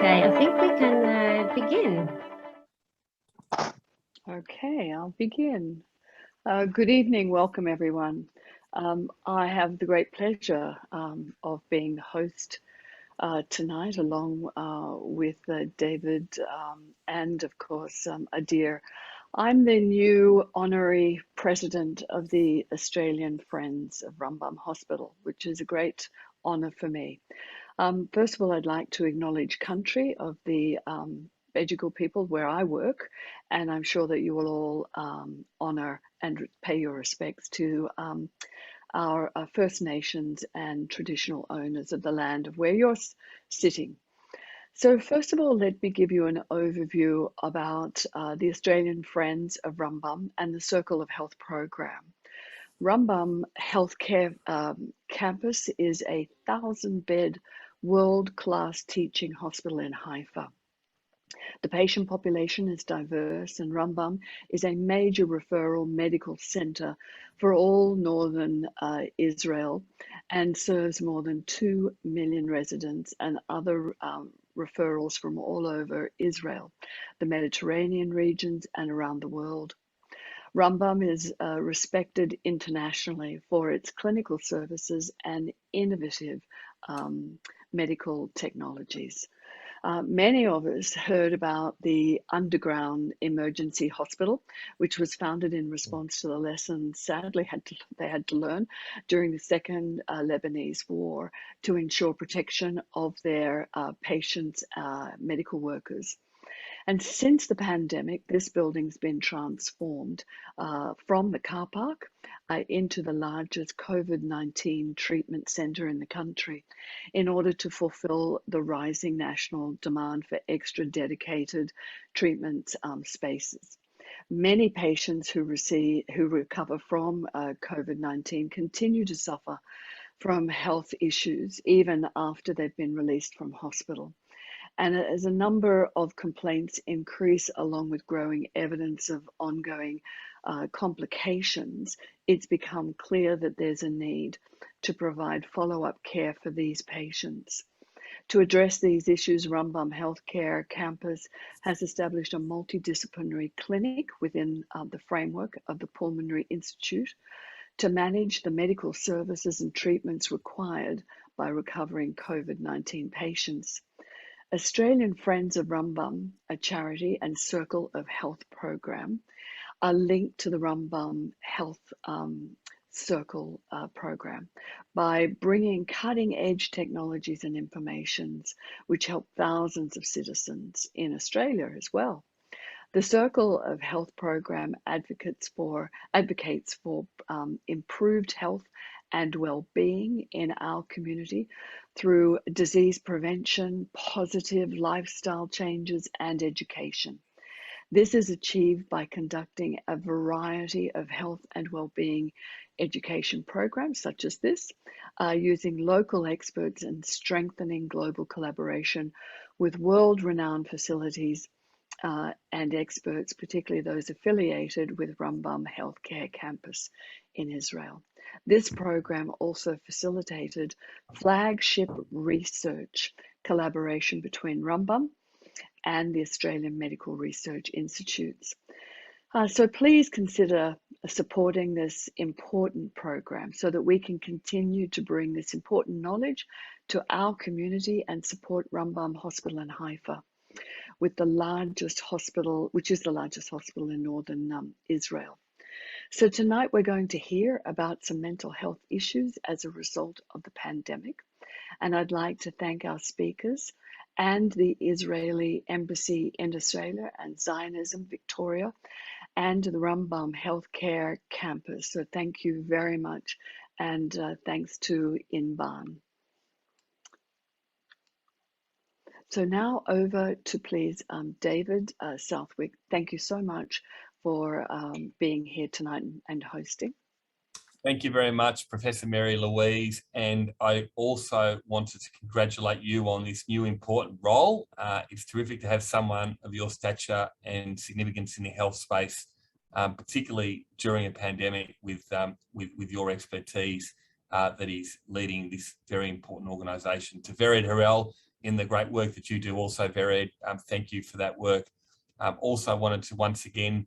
Okay, I think we can begin. Okay, I'll begin. Good evening, welcome everyone. I have the great pleasure of being the host tonight along with David and of course Adir. I'm the new honorary president of the Australian Friends of Rumbum Hospital, which is a great honor for me. First of all, I'd like to acknowledge country of the Bejigal people where I work, and I'm sure that you will all honor and pay your respects to our First Nations and traditional owners of the land of where you're sitting. So first of all, let me give you an overview about the Australian Friends of Rumbum and the Circle of Health program. Rumbum Healthcare Campus is a 1,000-bed world-class teaching hospital in Haifa. The patient population is diverse, and Rumbum is a major referral medical center for all northern Israel and serves more than 2 million residents and other referrals from all over Israel, the Mediterranean regions, and around the world. Rumbum is respected internationally for its clinical services and innovative medical technologies. Many of us heard about the underground emergency hospital, which was founded in response to the lessons sadly they had to learn during the Second Lebanese War to ensure protection of their patients, medical workers. And since the pandemic, this building's been transformed from the car park into the largest COVID-19 treatment center in the country in order to fulfill the rising national demand for extra dedicated treatment spaces. Many patients who recover from COVID-19 continue to suffer from health issues even after they've been released from hospital. And as a number of complaints increase along with growing evidence of ongoing complications, it's become clear that there's a need to provide follow-up care for these patients. To address these issues, Rumbum Healthcare Campus has established a multidisciplinary clinic within the framework of the Pulmonary Institute to manage the medical services and treatments required by recovering COVID-19 patients. Australian Friends of Rumbum, a charity and Circle of Health program, are linked to the Rumbum Health Circle program by bringing cutting-edge technologies and informations which help thousands of citizens in Australia as well. The Circle of Health program advocates for improved health and well-being in our community through disease prevention, positive lifestyle changes, and education. This is achieved by conducting a variety of health and well-being education programs such as this, using local experts and strengthening global collaboration with world-renowned facilities and experts, particularly those affiliated with Rumbum Healthcare Campus in Israel. This program also facilitated flagship research collaboration between Rumbum and the Australian Medical Research Institutes. So please consider supporting this important program so that we can continue to bring this important knowledge to our community and support Rumbum Hospital in Haifa, with the largest hospital, which is the largest hospital in northern Israel. So tonight we're going to hear about some mental health issues as a result of the pandemic. And I'd like to thank our speakers and the Israeli Embassy in Australia and Zionism Victoria and the Rumbum Healthcare Campus. So thank you very much, and thanks to Inban. So now over to please David Southwick. Thank you so much for being here tonight and hosting. Thank you very much, Professor Mary-Louise, and I also wanted to congratulate you on this new important role. It's terrific to have someone of your stature and significance in the health space, particularly during a pandemic with your expertise that is leading this very important organisation. To Vered Harel, in the great work that you do also, Vered. Thank you for that work. Also wanted to once again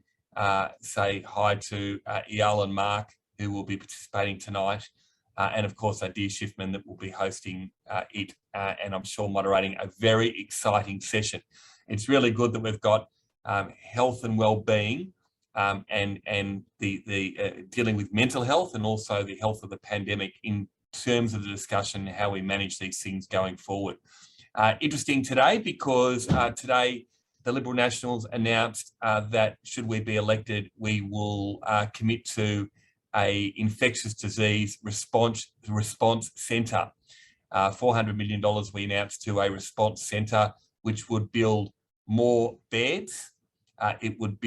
say hi to Eyal and Mark, who will be participating tonight. And of course, Adir Shiffman that will be hosting it and I'm sure moderating a very exciting session. It's really good that we've got health and well-being and the dealing with mental health and also the health of the pandemic in terms of the discussion, how we manage these things going forward. Interesting today because today the Liberal Nationals announced that should we be elected, we will commit to a infectious disease response centre. $400 million we announced to a response centre, which would build more beds. It would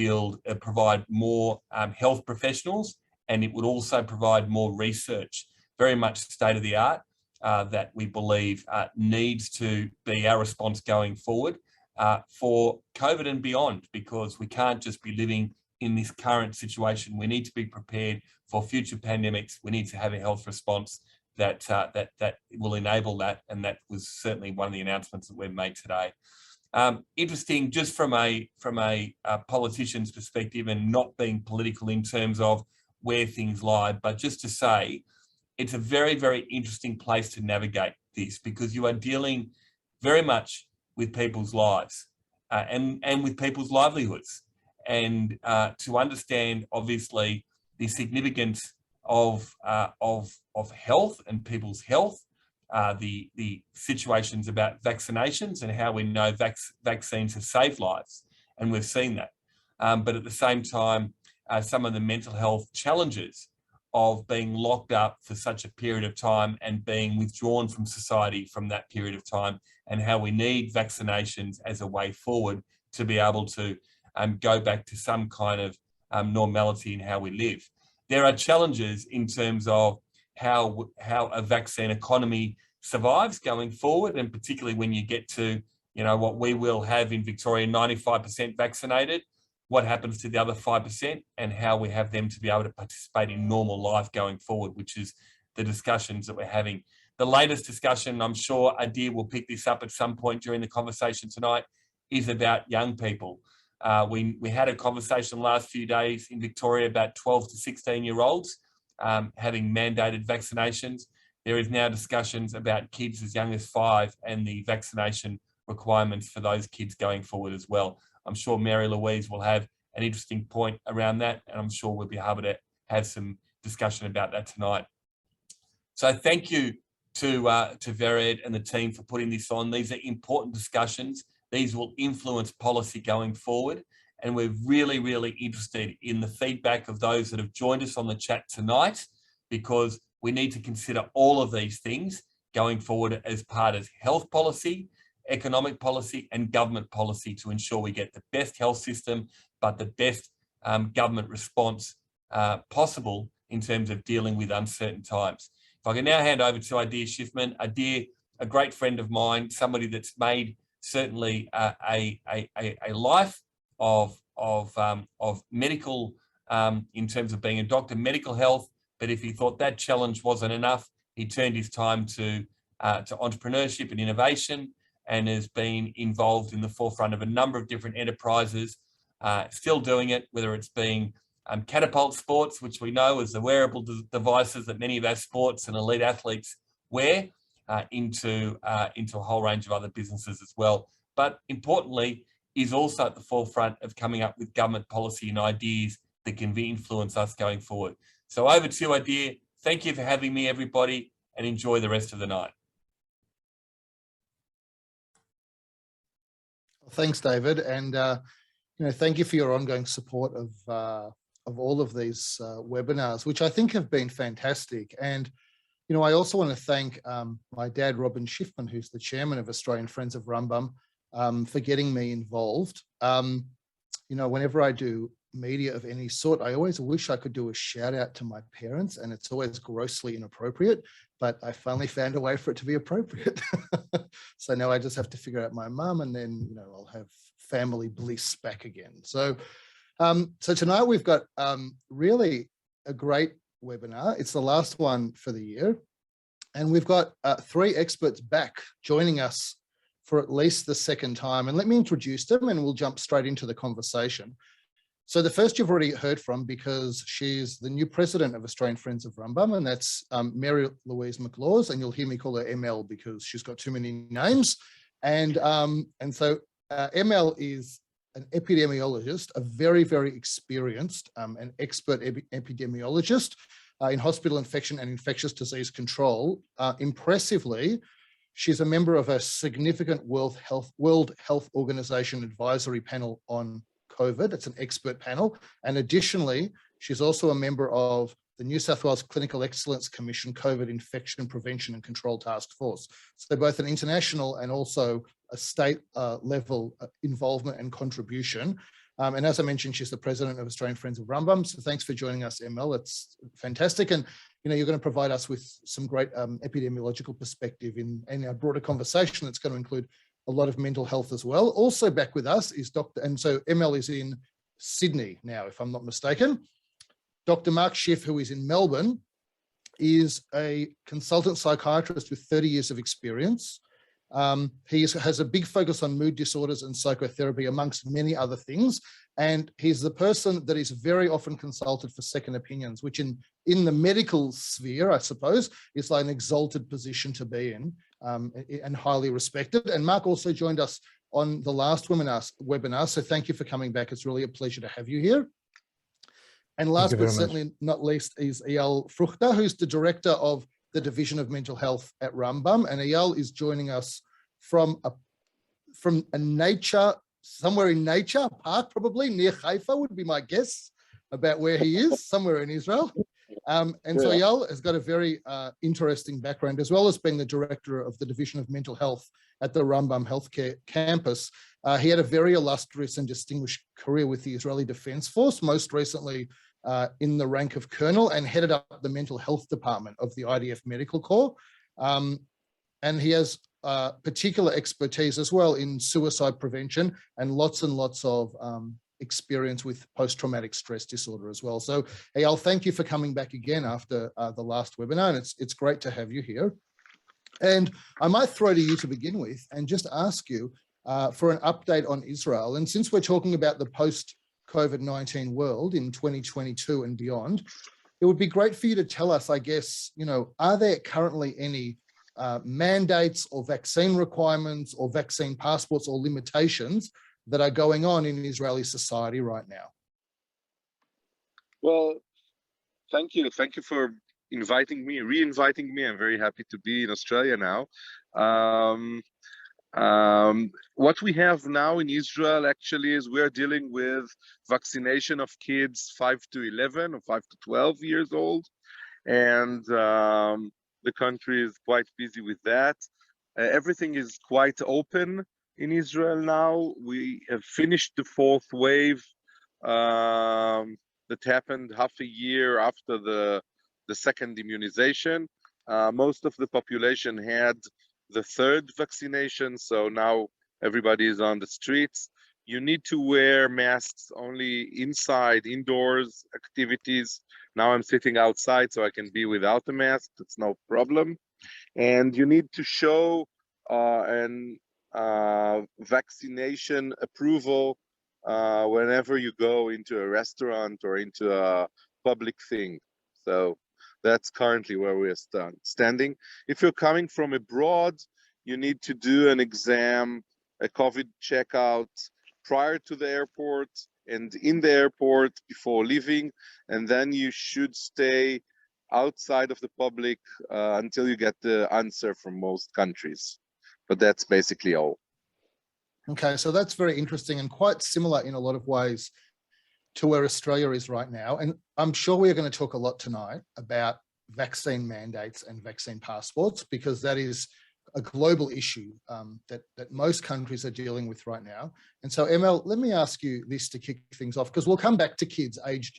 provide more health professionals, and it would also provide more research, very much state of the art, that we believe needs to be our response going forward for COVID and beyond, because we can't just be living in this current situation. We need to be prepared for future pandemics. We need to have a health response that will enable that, and that was certainly one of the announcements that we've made today. Interesting, just from a politician's perspective, and not being political in terms of where things lie, but just to say it's a very, very interesting place to navigate this, because you are dealing very much with people's lives and with people's livelihoods, and to understand obviously the significance of health and people's health, the situations about vaccinations and how we know vaccines have saved lives, and we've seen that. But at the same time, some of the mental health challenges of being locked up for such a period of time and being withdrawn from society from that period of time, and how we need vaccinations as a way forward to be able to go back to some kind of normality in how we live. There are challenges in terms of how a vaccine economy survives going forward, and particularly when you get to, you know, what we will have in Victoria, 95% vaccinated, what happens to the other 5%, and how we have them to be able to participate in normal life going forward, which is the discussions that we're having. The latest discussion, I'm sure Adir will pick this up at some point during the conversation tonight, is about young people. We had a conversation the last few days in Victoria about 12 to 16-year-olds having mandated vaccinations. There is now discussions about kids as young as 5 and the vaccination requirements for those kids going forward as well. I'm sure Mary-Louise will have an interesting point around that, and I'm sure we'll be able to have some discussion about that tonight. So thank you to Vered and the team for putting this on. These are important discussions. These will influence policy going forward, and we're really, really interested in the feedback of those that have joined us on the chat tonight, because we need to consider all of these things going forward as part of health policy, economic policy and government policy, to ensure we get the best health system, but the best government response possible in terms of dealing with uncertain times. If I can now hand over to Adir Shiffman. Adir, a great friend of mine, somebody that's made certainly a life of medical in terms of being a doctor, medical health, but if he thought that challenge wasn't enough, he turned his time to entrepreneurship and innovation, and has been involved in the forefront of a number of different enterprises, still doing it, whether it's being Catapult Sports, which we know is the wearable devices that many of our sports and elite athletes wear, into a whole range of other businesses as well. But importantly, is also at the forefront of coming up with government policy and ideas that can influence us going forward. So over to you, Adir. Thank you for having me, everybody, and enjoy the rest of the night. Thanks, David, and thank you for your ongoing support of all of these webinars, which I think have been fantastic. And I also want to thank my dad, Robin Shiffman, who's the chairman of Australian Friends of Rumbum, for getting me involved. Whenever I do media of any sort, I always wish I could do a shout out to my parents, and it's always grossly inappropriate, but I finally found a way for it to be appropriate. So now I just have to figure out my mum, and then I'll have family bliss back again. So tonight we've got really a great webinar. It's the last one for the year, and we've got 3 experts back joining us for at least the second time. And let me introduce them and we'll jump straight into the conversation. So the first you've already heard from because she's the new president of Australian Friends of Rambam, and that's Mary-Louise McLaws, and you'll hear me call her ML because she's got too many names. And so ML is an epidemiologist, a very, very experienced and expert epidemiologist in hospital infection and infectious disease control. Impressively, she's a member of a significant World Health Organization advisory panel on COVID. It's an expert panel. And additionally, she's also a member of the New South Wales Clinical Excellence Commission COVID Infection Prevention and Control Task Force. So they're both an international and also a state level involvement and contribution. And as I mentioned, she's the president of Australian Friends of Rambam. So thanks for joining us, ML. It's fantastic. And you're going to provide us with some great epidemiological perspective in our broader conversation that's going to include a lot of mental health as well. Also back with us is and so ML is in Sydney now, if I'm not mistaken. Dr. Mark Schiff, who is in Melbourne, is a consultant psychiatrist with 30 years of experience. He has a big focus on mood disorders and psychotherapy, amongst many other things. And he's the person that is very often consulted for second opinions, which in the medical sphere, I suppose, is like an exalted position to be in and highly respected. And Mark also joined us on the last webinar. So thank you for coming back. It's really a pleasure to have you here. And last but certainly not least is Eyal Fruchter, who's the director of the Division of Mental Health at Rambam. And Eyal is joining us from a nature, somewhere in nature, park probably, near Haifa would be my guess about where he is, somewhere in Israel. So Eyal has got a very interesting background, as well as being the director of the Division of Mental Health at the Rambam Healthcare Campus. He had a very illustrious and distinguished career with the Israeli Defense Force, most recently in the rank of colonel, and headed up the mental health department of the IDF Medical Corps. And he has particular expertise as well in suicide prevention and lots of experience with post-traumatic stress disorder as well. So Eyal, thank you for coming back again after the last webinar, and it's great to have you here. And I might throw to you to begin with and just ask you for an update on Israel. And since we're talking about the post-COVID-19 world in 2022 and beyond, it would be great for you to tell us, I guess, are there currently any mandates or vaccine requirements or vaccine passports or limitations that are going on in Israeli society right now? Well, thank you. Thank you for re-inviting me. I'm very happy to be in Australia now. What we have now in Israel actually is we're dealing with vaccination of kids 5 to 11 or 5 to 12 years old. And the country is quite busy with that. Everything is quite open in Israel now. We have finished the fourth wave that happened half a year after the second immunization. Most of the population had the third vaccination, so now everybody is on the streets. You need to wear masks only indoors activities. Now I'm sitting outside so I can be without a mask, that's no problem. And you need to show vaccination approval whenever you go into a restaurant or into a public thing. So that's currently where we are standing. If you're coming from abroad, you need to do an exam, a COVID checkout prior to the airport and in the airport before leaving, and then you should stay outside of the public until you get the answer from most countries. But that's basically all. Okay, so that's very interesting and quite similar in a lot of ways to where Australia is right now. And I'm sure we're going to talk a lot tonight about vaccine mandates and vaccine passports, because that is a global issue that most countries are dealing with right now. And so ML, let me ask you this to kick things off, because we'll come back to kids aged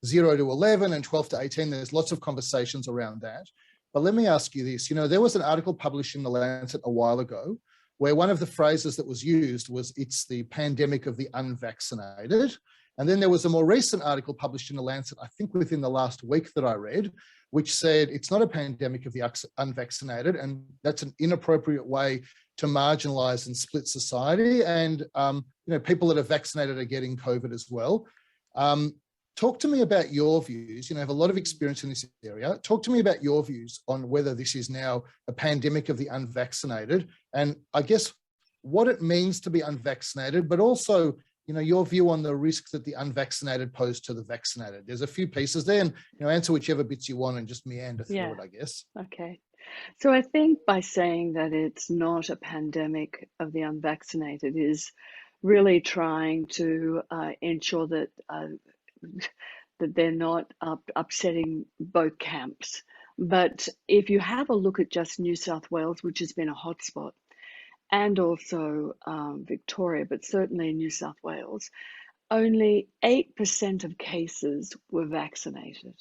0 to 11 and 12 to 18. There's lots of conversations around that. But let me ask you this, there was an article published in The Lancet a while ago where one of the phrases that was used was, it's the pandemic of the unvaccinated. And then there was a more recent article published in The Lancet, I think within the last week that I read, which said it's not a pandemic of the unvaccinated, and that's an inappropriate way to marginalize and split society. And, people that are vaccinated are getting COVID as well. Talk to me about your views. You have a lot of experience in this area. Talk to me about your views on whether this is now a pandemic of the unvaccinated, and I guess what it means to be unvaccinated, but also, your view on the risks that the unvaccinated pose to the vaccinated. There's a few pieces there, and answer whichever bits you want and just meander through it, I guess. Okay. So I think by saying that it's not a pandemic of the unvaccinated is really trying to ensure that that they're not upsetting both camps. But if you have a look at just New South Wales, which has been a hotspot, and also Victoria, but certainly New South Wales, only 8% of cases were vaccinated.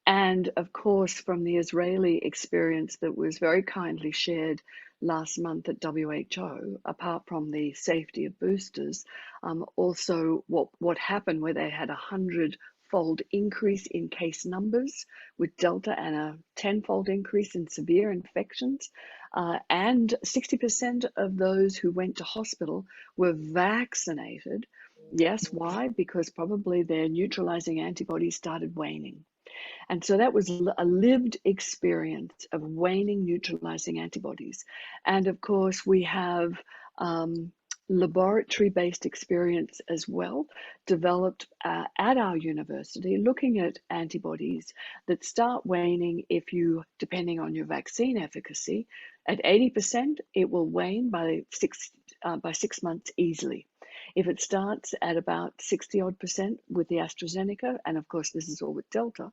And of course, from the Israeli experience that was very kindly shared last month at WHO, apart from the safety of boosters, also what happened where they had 100-fold increase in case numbers with Delta and a 10-fold increase in severe infections. And 60% of those who went to hospital were vaccinated. Yes, why? Because probably their neutralizing antibodies started waning. And so that was a lived experience of waning neutralizing antibodies. And of course, we have laboratory-based experience as well, developed at our university, looking at antibodies that start waning if you, depending on your vaccine efficacy, at 80%, it will wane by 6 months easily. If it starts at about 60-odd% with the AstraZeneca, and of course this is all with Delta,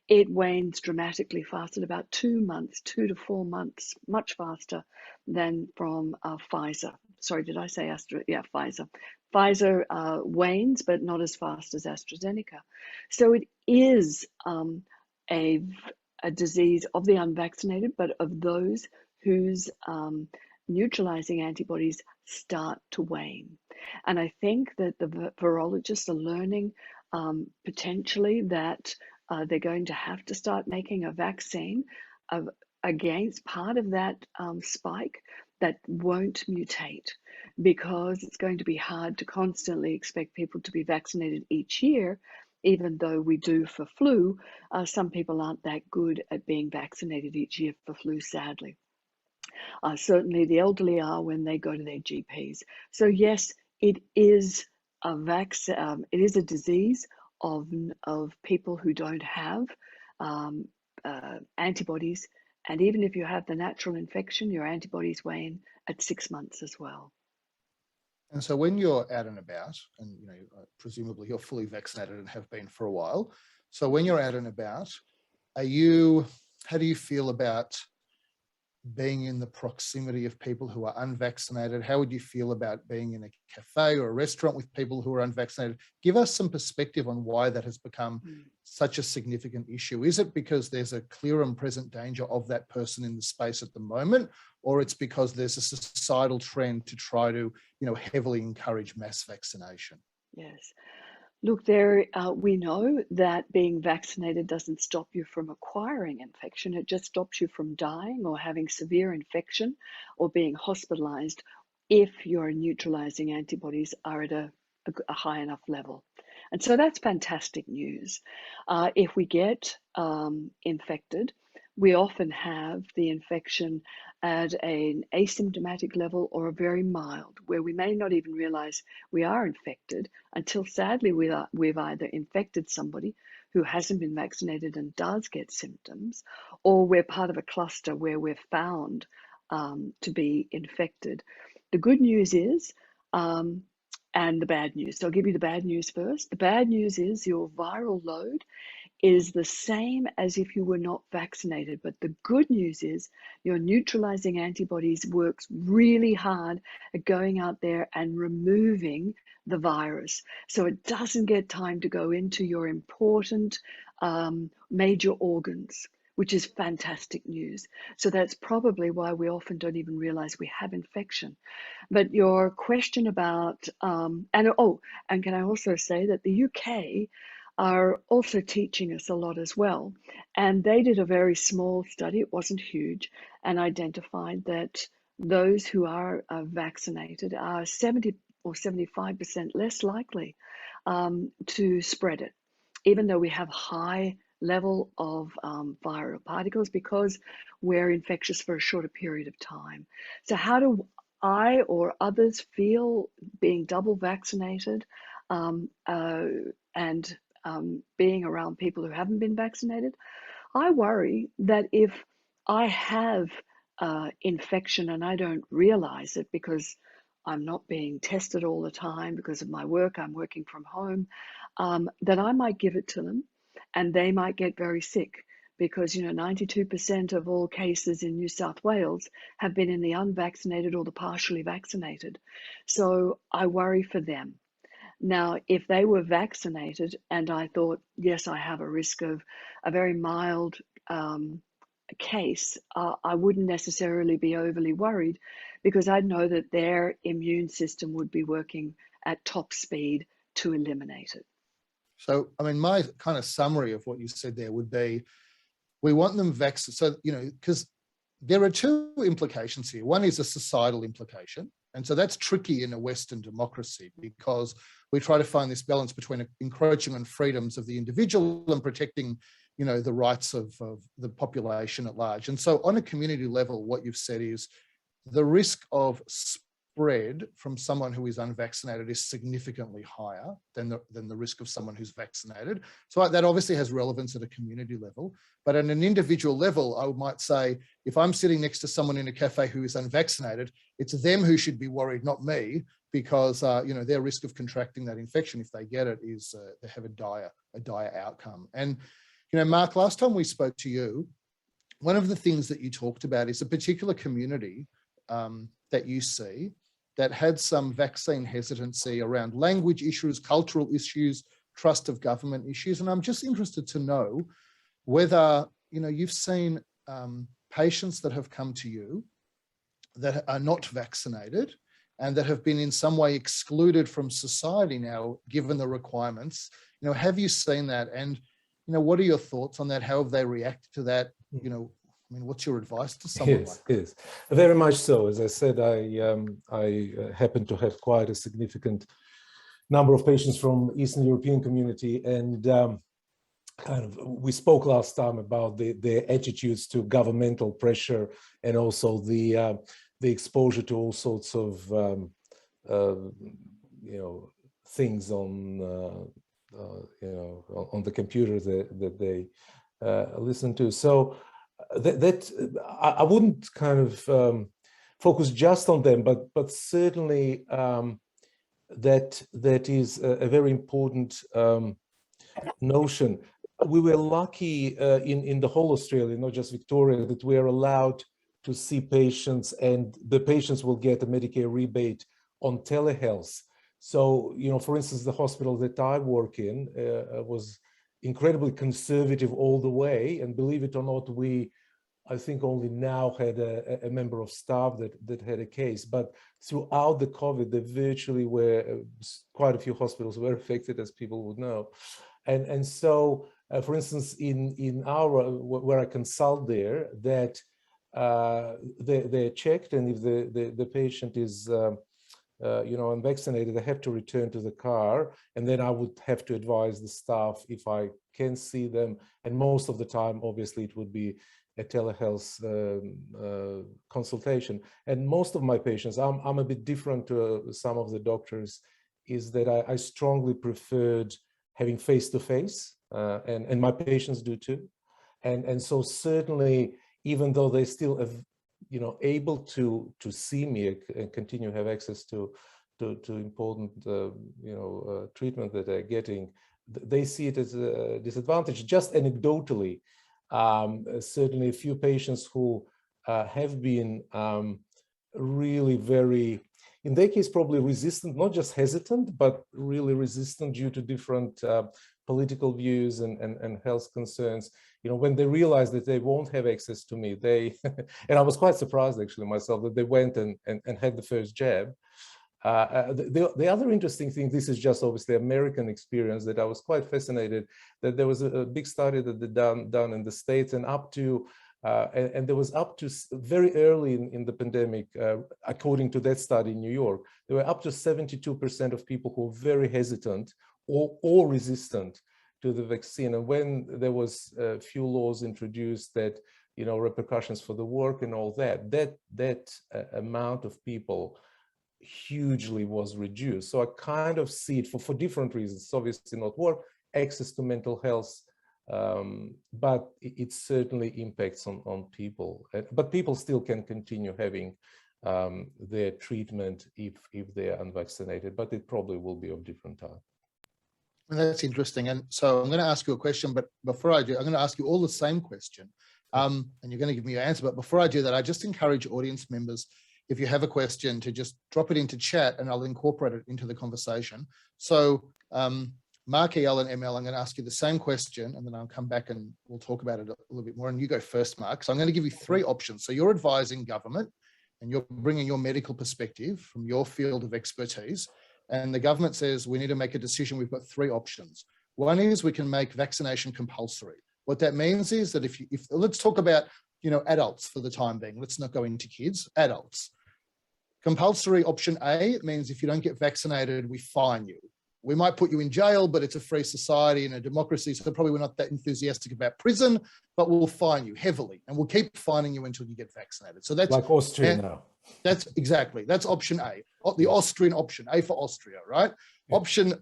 it wanes dramatically fast at about 2 months, 2 to 4 months, much faster than from Pfizer. Sorry, did I say Astra? Yeah, Pfizer. Pfizer wanes, but not as fast as AstraZeneca. So it is a disease of the unvaccinated, but of those whose neutralizing antibodies start to wane. And I think that the virologists are learning potentially that they're going to have to start making a vaccine against part of that spike that won't mutate, because it's going to be hard to constantly expect people to be vaccinated each year, even though we do for flu. Some people aren't that good at being vaccinated each year for flu, sadly. Certainly the elderly are when they go to their GPs. So yes, it is it is a disease of people who don't have antibodies, and even if you have the natural infection, your antibodies wane at 6 months as well. And so when you're out and about, and presumably you're fully vaccinated and have been for a while, so when you're out and about, how do you feel about being in the proximity of people who are unvaccinated? How would you feel about being in a cafe or a restaurant with people who are unvaccinated? Give us some perspective on why that has become such a significant issue. Is it because there's a clear and present danger of that person in the space at the moment, or it's because there's a societal trend to try to, heavily encourage mass vaccination? Yes. Look, we know that being vaccinated doesn't stop you from acquiring infection. It just stops you from dying or having severe infection or being hospitalized if your neutralizing antibodies are at a high enough level. And so that's fantastic news. If we get infected, we often have the infection at an asymptomatic level or a very mild, where we may not even realize we are infected until sadly we've either infected somebody who hasn't been vaccinated and does get symptoms, or we're part of a cluster where we're found to be infected. The good news is, and the bad news. So I'll give you the bad news first. The bad news is your viral load is the same as if you were not vaccinated. But the good news is your neutralizing antibodies works really hard at going out there and removing the virus. So it doesn't get time to go into your important major organs, which is fantastic news. So that's probably why we often don't even realize we have infection. But your question about, and can I also say that the UK are also teaching us a lot as well. And they did a very small study, it wasn't huge, and identified that those who are vaccinated are 70 or 75% less likely to spread it, even though we have high level of viral particles, because we're infectious for a shorter period of time. So how do I or others feel being double vaccinated and being around people who haven't been vaccinated? I worry that if I have infection and I don't realize it because I'm not being tested all the time because of my work, I'm working from home, that I might give it to them and they might get very sick, because 92% of all cases in New South Wales have been in the unvaccinated or the partially vaccinated. So I worry for them. Now, if they were vaccinated and I thought, yes, I have a risk of a very mild case, I wouldn't necessarily be overly worried, because I'd know that their immune system would be working at top speed to eliminate it. So, I mean, my kind of summary of what you said there would be, we want them vaccinated. So, because there are two implications here. One is a societal implication. And so that's tricky in a Western democracy, because we try to find this balance between encroaching on freedoms of the individual and protecting, the rights of the population at large. And so on a community level, what you've said is the risk of spread from someone who is unvaccinated is significantly higher than the risk of someone who's vaccinated. So that obviously has relevance at a community level. But at an individual level, I might say, if I'm sitting next to someone in a cafe who is unvaccinated, it's them who should be worried, not me, because their risk of contracting that infection, if they get it, is they have a dire outcome. And Mark, last time we spoke to you, one of the things that you talked about is a particular community that you see that had some vaccine hesitancy around language issues, cultural issues, trust of government issues. And I'm just interested to know whether, you've seen patients that have come to you that are not vaccinated and that have been in some way excluded from society now, given the requirements. Have you seen that? And, what are your thoughts on that? How have they reacted to that? What's your advice to someone like that? Yes, very much so. As I said, I happen to have quite a significant number of patients from Eastern European community, and we spoke last time about their attitudes to governmental pressure, and also the exposure to all sorts of things on the computer that they listen to. So that I wouldn't kind of focus just on them, but certainly that is a very important notion. We were lucky in the whole Australia, not just Victoria, that we are allowed to see patients, and the patients will get a Medicare rebate on telehealth. So, for instance, the hospital that I work in was incredibly conservative all the way, and believe it or not, I think only now had a member of staff that had a case. But throughout the COVID, there virtually were quite a few hospitals were affected, as people would know. And so, for instance, in our, where I consult there, that they're checked, and if the patient is unvaccinated, they have to return to the car, and then I would have to advise the staff if I can see them. And most of the time, obviously, it would be a telehealth consultation. And most of my patients, I'm a bit different to some of the doctors, is that I strongly preferred having face-to-face, and my patients do too. And so certainly, even though they still have, able to see me and continue to have access to important, treatment that they're getting, they see it as a disadvantage. Just anecdotally, certainly a few patients who have been really very, in their case, probably resistant, not just hesitant, but really resistant due to different political views and health concerns. When they realized that they won't have access to me, and I was quite surprised actually myself, that they went and had the first jab. The other interesting thing, this is just obviously American experience, that I was quite fascinated that there was a big study that they done in the States, and up to And there was up to very early in the pandemic, according to that study in New York, there were up to 72% of people who were very hesitant or resistant to the vaccine. And when there was a few laws introduced that, you know, repercussions for the work and all that, that amount of people hugely was reduced. So I kind of see it for different reasons. It's obviously not work, access to mental health, but it certainly impacts on people. But people still can continue having their treatment if they're unvaccinated, but it probably will be of different type. And that's interesting. And so I'm going to ask you a question, but before I do, I'm going to ask you all the same question. And you're going to give me your answer. But before I do that, I just encourage audience members, if you have a question, to just drop it into chat and I'll incorporate it into the conversation. So Mark, Eyal, and ML, I'm going to ask you the same question, and then I'll come back and we'll talk about it a little bit more. And you go first, Mark. So I'm going to give you three options. So you're advising government and you're bringing your medical perspective from your field of expertise. And the government says we need to make a decision. We've got three options. One is we can make vaccination compulsory. What that means is that if let's talk about, you know, adults for the time being. Let's not go into kids, adults. Compulsory option A means if you don't get vaccinated, we fine you. We might put you in jail, but it's a free society and a democracy, so probably we're not that enthusiastic about prison, but we'll fine you heavily, and we'll keep fining you until you get vaccinated. So that's like Austria now. That's exactly, that's option A, the Austrian option, A for Austria, right? Yeah.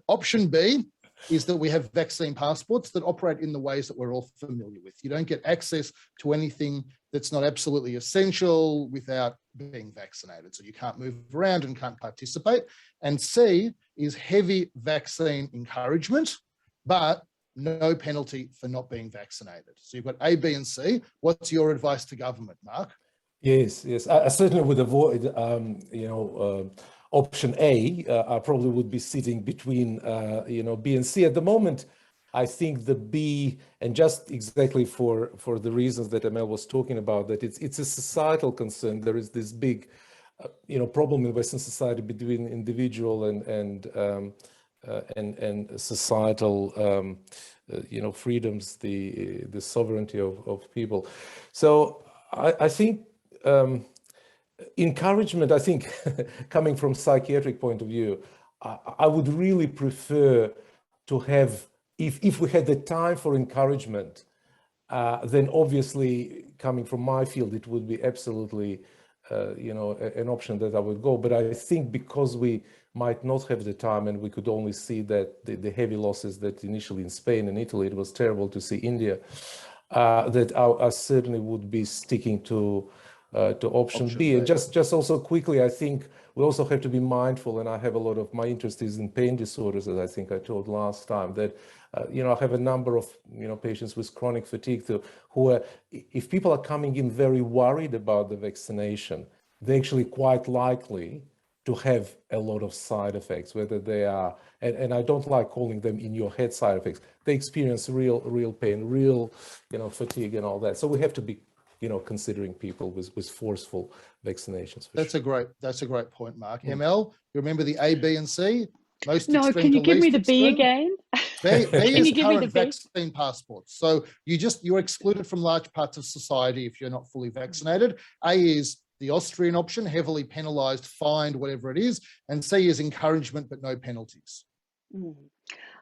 Option B is that we have vaccine passports that operate in the ways that we're all familiar with. You don't get access to anything that's not absolutely essential without being vaccinated. So you can't move around and can't participate. And C is heavy vaccine encouragement, but no penalty for not being vaccinated. So you've got A, B, and C. What's your advice to government, Mark? Yes. I certainly would avoid, option A. I probably would be sitting between, B and C. At the moment, I think the B, and just exactly for the reasons that Emel was talking about, that it's a societal concern. There is this big, problem in Western society between individual and societal, freedoms, the sovereignty of people. So I think encouragement, I think, coming from psychiatric point of view, I would really prefer to have, if we had the time for encouragement, then obviously coming from my field, it would be absolutely, an option that I would go. But I think because we might not have the time and we could only see that the heavy losses that initially in Spain and Italy, it was terrible to see India, that I certainly would be sticking to option B. And just also quickly, I think we also have to be mindful, and I have a lot of my interest is in pain disorders, as I think I told last time, that I have a number of patients with chronic fatigue who are, if people are coming in very worried about the vaccination, they're actually quite likely to have a lot of side effects, whether they are, and I don't like calling them in your head side effects. They experience real pain, real fatigue and all that. So we have to be considering people with forceful vaccinations. That's a great point, Mark. ML, you remember the A, B, and C? No, can you give me the B again? B is current vaccine passports. So you're excluded from large parts of society if you're not fully vaccinated. A is the Austrian option, heavily penalized, fined, whatever it is. And C is encouragement, but no penalties.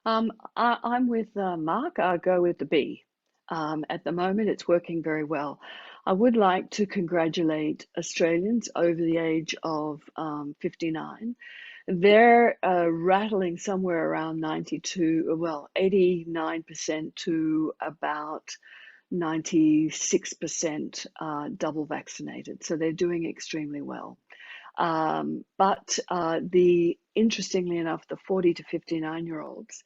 I'm with Mark. I'll go with the B. At the moment, it's working very well. I would like to congratulate Australians over the age of 59. They're rattling somewhere around 89% to about 96% double vaccinated. So they're doing extremely well. But interestingly enough, the 40 to 59-year-olds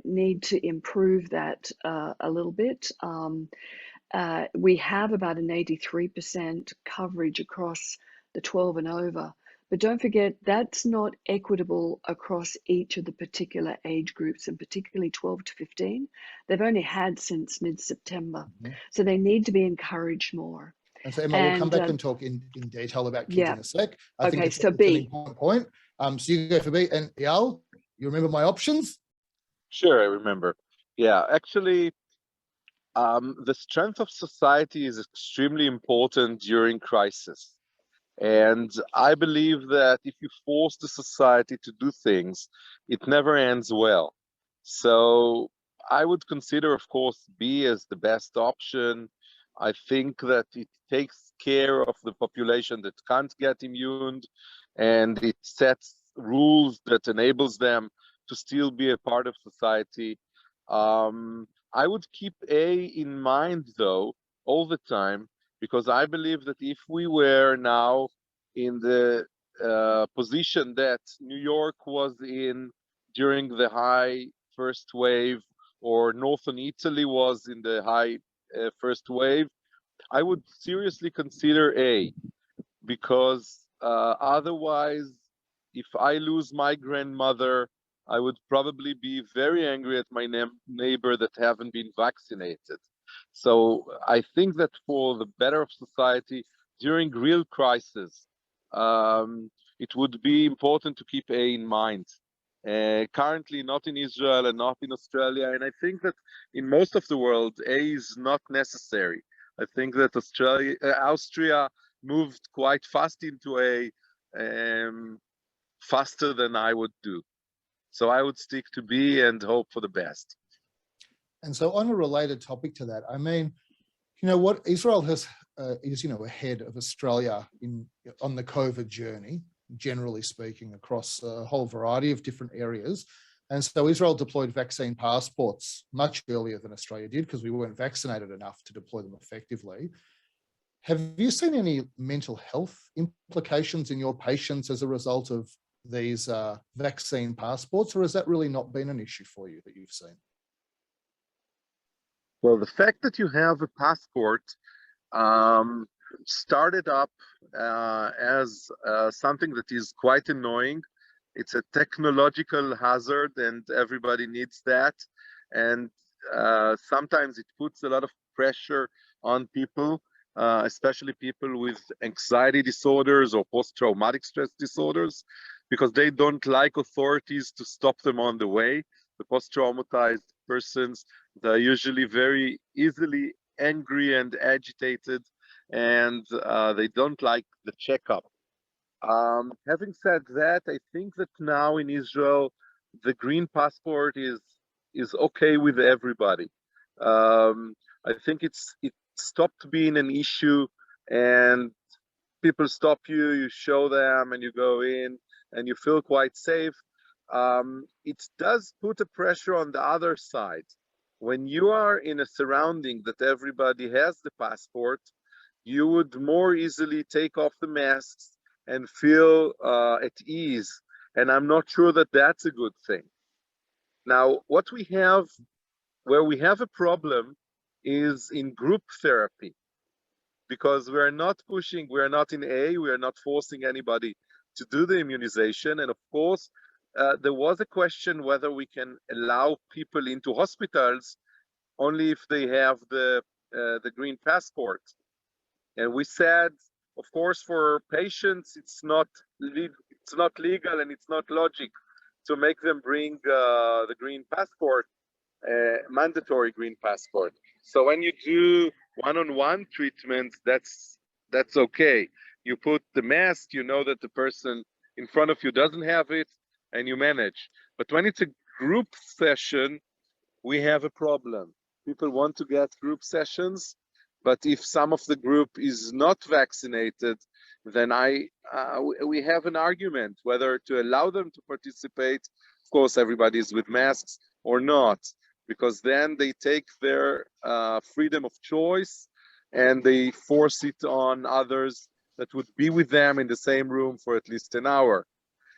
need to improve that a little bit. We have about an 83% coverage across the 12 and over, but don't forget that's not equitable across each of the particular age groups, and particularly 12 to 15. They've only had since mid-September, so they need to be encouraged more. And so Emma, we'll come back and talk in detail about kids in a sec. I think it's an important point. So you go for B. And Eyal, you remember my options? Sure, I remember. Yeah, actually, the strength of society is extremely important during crisis. And I believe that if you force the society to do things, it never ends well. So I would consider, of course, B as the best option. I think that it takes care of the population that can't get immune, and it sets rules that enables them to still be a part of society. I would keep A in mind, though, all the time, because I believe that if we were now in the position that New York was in during the high first wave, or Northern Italy was in the high first wave, I would seriously consider A, because otherwise, if I lose my grandmother, I would probably be very angry at my neighbor that haven't been vaccinated. So I think that for the better of society, during real crisis, it would be important to keep A in mind. Currently not in Israel and not in Australia, and I think that in most of the world, A is not necessary. I think that Austria moved quite fast into A, faster than I would do. So I would stick to B and hope for the best. And so on a related topic to that, I mean, you know, what Israel has is, you know, ahead of Australia on the COVID journey, generally speaking, across a whole variety of different areas. And so Israel deployed vaccine passports much earlier than Australia did, because we weren't vaccinated enough to deploy them effectively. Have you seen any mental health implications in your patients as a result of these vaccine passports, or has that really not been an issue for you that you've seen? Well, the fact that you have a passport started up as something that is quite annoying. It's a technological hazard, and everybody needs that. And sometimes it puts a lot of pressure on people, especially people with anxiety disorders or post-traumatic stress disorders, because they don't like authorities to stop them on the way. The post-traumatized persons, they're usually very easily angry and agitated, and they don't like the checkup. Having said that, I think that now in Israel, the green passport is okay with everybody. I think it stopped being an issue, and people stop you, you show them, and you go in, and you feel quite safe. It does put a pressure on the other side. When you are in a surrounding that everybody has the passport, you would more easily take off the masks and feel at ease. And I'm not sure that that's a good thing. Now, where we have a problem is in group therapy, because we're not in A, we are not forcing anybody to do the immunization. And of course, there was a question whether we can allow people into hospitals only if they have the green passport. And we said, of course, for patients, it's not legal and it's not logic to make them bring the green passport, mandatory green passport. So when you do one-on-one treatments, that's okay. You put the mask, you know that the person in front of you doesn't have it, and you manage. But when it's a group session, we have a problem. People want to get group sessions, but if some of the group is not vaccinated, then we have an argument whether to allow them to participate. Of course, everybody is with masks or not, because then they take their freedom of choice and they force it on others that would be with them in the same room for at least an hour.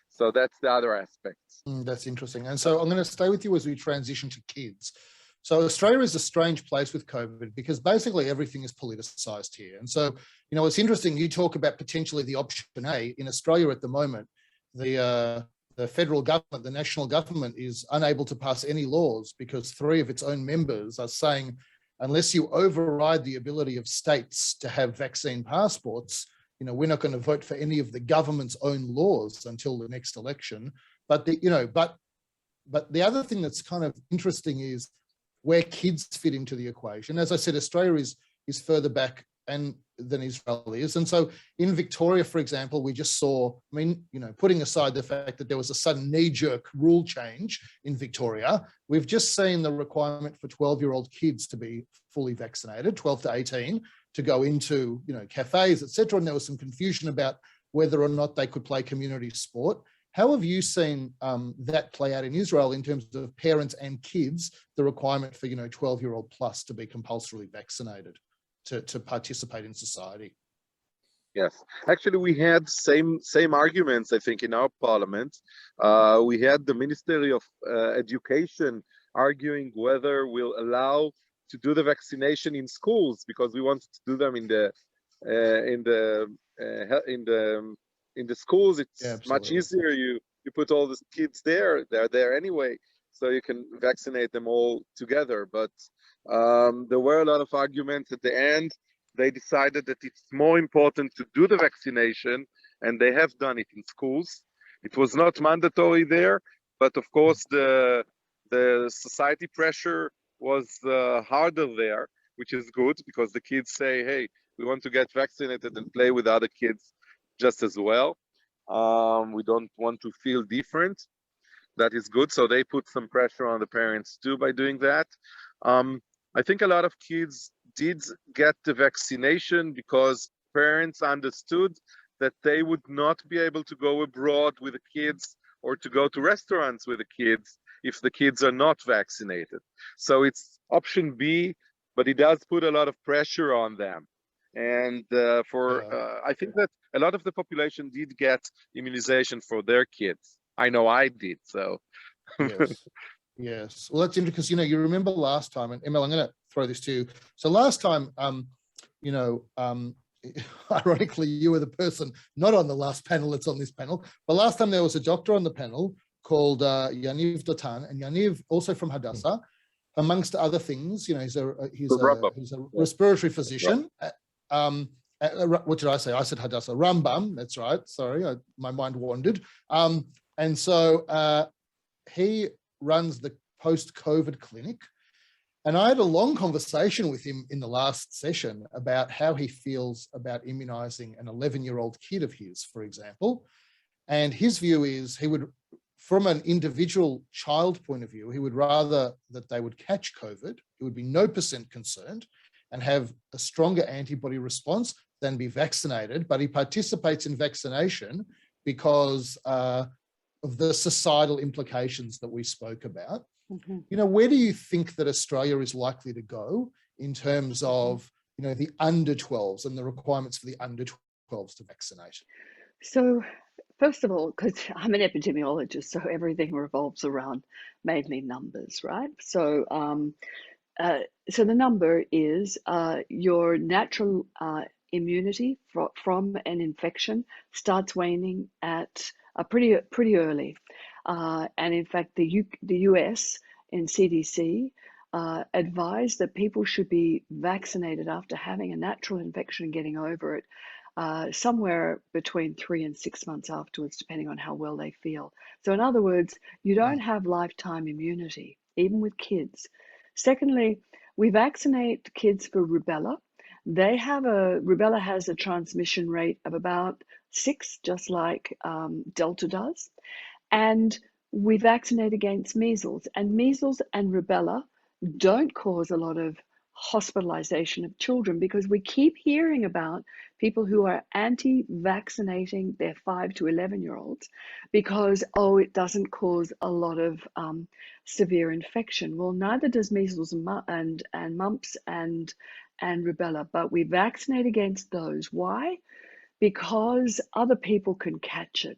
So that's the other aspect. That's interesting. And so I'm going to stay with you as we transition to kids. So Australia is a strange place with COVID, because basically everything is politicized here. And so, you know, it's interesting, you talk about potentially the option A. In Australia at the moment, the federal government, the national government, is unable to pass any laws because 3 of its own members are saying, unless you override the ability of states to have vaccine passports, you know, we're not going to vote for any of the government's own laws until the next election. But the other thing that's kind of interesting is where kids fit into the equation. As I said, Australia is further back than Israel is. And so in Victoria, for example, we just saw, I mean, you know, putting aside the fact that there was a sudden knee-jerk rule change in Victoria, we've just seen the requirement for 12-year-old kids to be fully vaccinated, 12 to 18, to go into, you know, cafes, etc. And there was some confusion about whether or not they could play community sport. How have you seen that play out in Israel in terms of parents and kids, the requirement for, you know, 12-year-old plus to be compulsorily vaccinated to participate in society? Yes, actually, we had same arguments, I think, in our parliament. We had the Ministry of Education arguing whether we'll allow to do the vaccination in schools, because we wanted to do them in the schools. It's much easier. You put all the kids there; they're there anyway, so you can vaccinate them all together. But there were a lot of arguments at the end. They decided that it's more important to do the vaccination, and they have done it in schools. It was not mandatory there, but of course the society pressure was harder there, which is good, because the kids say, hey, we want to get vaccinated and play with other kids just as well. We don't want to feel different. That is good. So they put some pressure on the parents too by doing that. I think a lot of kids did get the vaccination because parents understood that they would not be able to go abroad with the kids or to go to restaurants with the kids if the kids are not vaccinated. So it's option B, but it does put a lot of pressure on them. And I think that a lot of the population did get immunization for their kids. I know I did, so. Yes. Yes. Well, that's interesting because, you know, you remember last time, and Emil, I'm going to throw this to you. So last time, you know, ironically, you were the person not on the last panel that's on this panel, but last time there was a doctor on the panel called Yaniv Dotan, and Yaniv, also from Hadassah, amongst other things, you know, he's a respiratory physician. What did I say? I said Hadassah. Rambam, that's right. Sorry, my mind wandered. And so he runs the post-COVID clinic. And I had a long conversation with him in the last session about how he feels about immunizing an 11-year-old kid of his, for example. And his view is he would, from an individual child point of view, he would rather that they would catch COVID. He would be no % concerned and have a stronger antibody response than be vaccinated. But he participates in vaccination because of the societal implications that we spoke about. Mm-hmm. You know, where do you think that Australia is likely to go in terms of, you know, the under 12s and the requirements for the under 12s to vaccinate? So, first of all, because I'm an epidemiologist, so everything revolves around mainly numbers, right? So, so the number is your natural immunity from an infection starts waning at pretty early. And in fact, the US in CDC advised that people should be vaccinated after having a natural infection and getting over it somewhere between 3 and 6 months afterwards, depending on how well they feel. So in other words, you don't have lifetime immunity, even with kids. Secondly, we vaccinate kids for rubella. Rubella has a transmission rate of about 6, just like Delta does. And we vaccinate against measles. And measles and rubella don't cause a lot of hospitalization of children, because we keep hearing about people who are anti-vaccinating their 5 to 11-year-olds because, oh, it doesn't cause a lot of severe infection. Well, neither does measles and mumps and rubella, but we vaccinate against those. Why? Because other people can catch it,